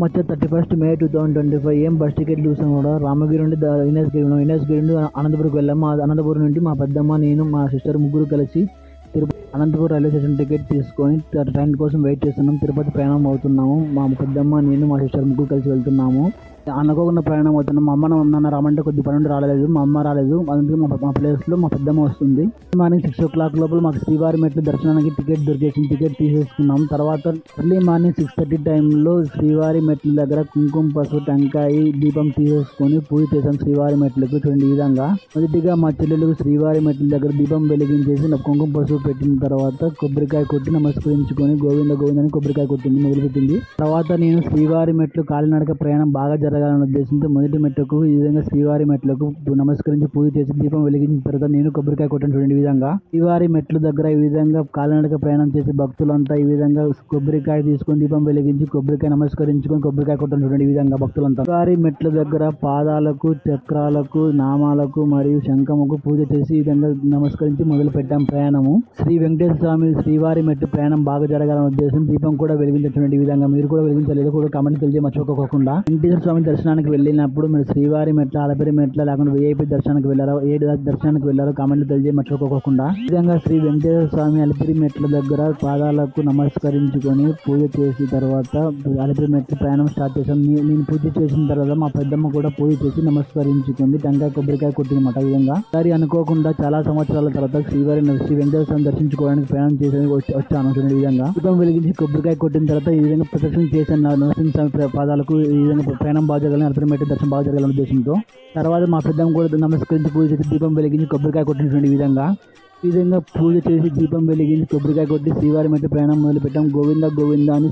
మధ్య 31st May 2025 ఏం bus ticket చూసాం కూడా రామగిరి నుండి వినేశ్గిరి నుండి అనంతపురం వెళ్ళాము. అనంతపురం నుండి మా పెద్దమ్మ, నేను, మా సిస్టర్ ముగ్గురు కలిసి అనంతపురం రైల్వే స్టేషన్ టికెట్ తీసుకొని ట్రైన్ కోసం వెయిట్ చేస్తున్నాం. తిరుపతి ప్రయాణం అవుతున్నాము. మా పెద్దమ్మ, నేను, మా సిస్టర్ ముగ్గురు కలిసి వెళ్తున్నాము. అనుకోకుండా ప్రయాణం అవుతున్నాం. మా అమ్మ నాన్న రామంటే కొద్ది పని రాలేదు, మా అమ్మ రాలేదు. అందుకే మా ప్లేస్లో మా పెద్దమ్మ వస్తుంది. మార్నింగ్ 6 o'clock లోపల మాకు శ్రీవారి మెట్లు దర్శనానికి టికెట్ దొరికేసింది. టికెట్ తీసేసుకున్నాం. తర్వాత ఎర్లీ మార్నింగ్ 6:30 టైంలో శ్రీవారి మెట్ల దగ్గర కుంకుమ, పసుపు, టెంకాయ, దీపం తీసేసుకొని పూజ చేసాం. శ్రీవారి మెట్లకు చూడండి ఈ విధంగా. మొదటిగా మా చెల్లెలకు శ్రీవారి మెట్ల దగ్గర దీపం వెలిగించేసి కుంకుమ, పసుపు పెట్టిన తర్వాత కొబ్బరికాయ కొట్టి నమస్కరించుకొని గోవింద గోవింద అని కొబ్బరికాయ కొట్టింది, మొదలుపెట్టింది. తర్వాత నేను శ్రీవారి మెట్లు కాలినడక ప్రయాణం బాగా జరగాలనే ఉద్దేశంతో మొదటి మెట్టుకు ఈ విధంగా శ్రీవారి మెట్లకు నమస్కరించి పూజ చేసి దీపం వెలిగించిన తర్వాత నేను కొబ్బరికాయ కొట్టాను చూడండి ఈ విధంగా. శ్రీవారి మెట్ల దగ్గర ఈ విధంగా కాలినడక ప్రయాణం చేసి భక్తులంతా ఈ విధంగా కొబ్బరికాయ తీసుకొని దీపం వెలిగించి కొబ్బరికాయ నమస్కరించుకొని కొబ్బరికాయ కొట్టాను చూడండి ఈ విధంగా భక్తులంతా. శ్రీవారి మెట్ల దగ్గర పాదాలకు, చక్రాలకు, నామాలకు మరియు శంఖముకు పూజ చేసి ఈ విధంగా నమస్కరించి మొదలు పెట్టాం ప్రయాణము. శ్రీ వెంకటేశ్వర స్వామి శ్రీవారి మెట్టు ప్రయాణం బాగా జరగాలనే ఉద్దేశం దీపం కూడా వెలిగించినటువంటి ఈ విధంగా. మీరు కూడా వెలిగించలేదు కూడా కామెంట్ తెలియజే మర్చిపోకుండా. వెంకటేశ్వర స్వామి దర్శనానికి వెళ్ళినప్పుడు మీరు శ్రీవారి మెట్ల, అలపిరి మెట్ల లేకుండా VIP దర్శనానికి వెళ్ళారో, ఏ దర్శనానికి వెళ్ళారో కామెంట్లు తెలియజే మర్చిపోకుండా. ఈ విధంగా శ్రీ వెంకటేశ్వర స్వామి అలిపిరి మెట్ల దగ్గర పాదాలకు నమస్కరించుకొని పూజ చేసిన తర్వాత అలిపిరి మెట్ల ప్రయాణం స్టార్ట్ చేశాం. నేను పూజ చేసిన తర్వాత మా పెద్దమ్మ కూడా పూజ చేసి నమస్కరించుకుంది, టెంకాయ కొబ్బరికాయ కొట్టినమాట. ఈ విధంగా సరి అనుకోకుండా చాలా సంవత్సరాల తర్వాత శ్రీ వెంకటేశ్వర స్వామి దర్శించుకోవడానికి ప్రయాణం చేసి వచ్చాను చూడండి ఈ విధంగా. దీపం వెలిగించి కొబ్బరికాయ కొట్టిన తర్వాత ఈ విధంగా ప్రదక్షిణ చేశాను నరసింహస్వామి పాదాలకు. ఈ విధంగా ప్రయాణం బాగా జరగాలని, అలిపిరి మెట్ల దర్శనం బాగా జరగాలనే ఉద్దేశంతో. తర్వాత మా పెద్దమ్మ కూడా నమస్కరించి పూజ చేసి దీపం వెలిగించి కొబ్బరికాయ కొట్టినటువంటి ఈ విధంగా పూజ చేసి దీపం వెలిగించి కొబ్బరికాయ కొట్టి శ్రీవారి మెట్ల ప్రయాణం మొదలుపెట్టాం. గోవింద గోవింద అని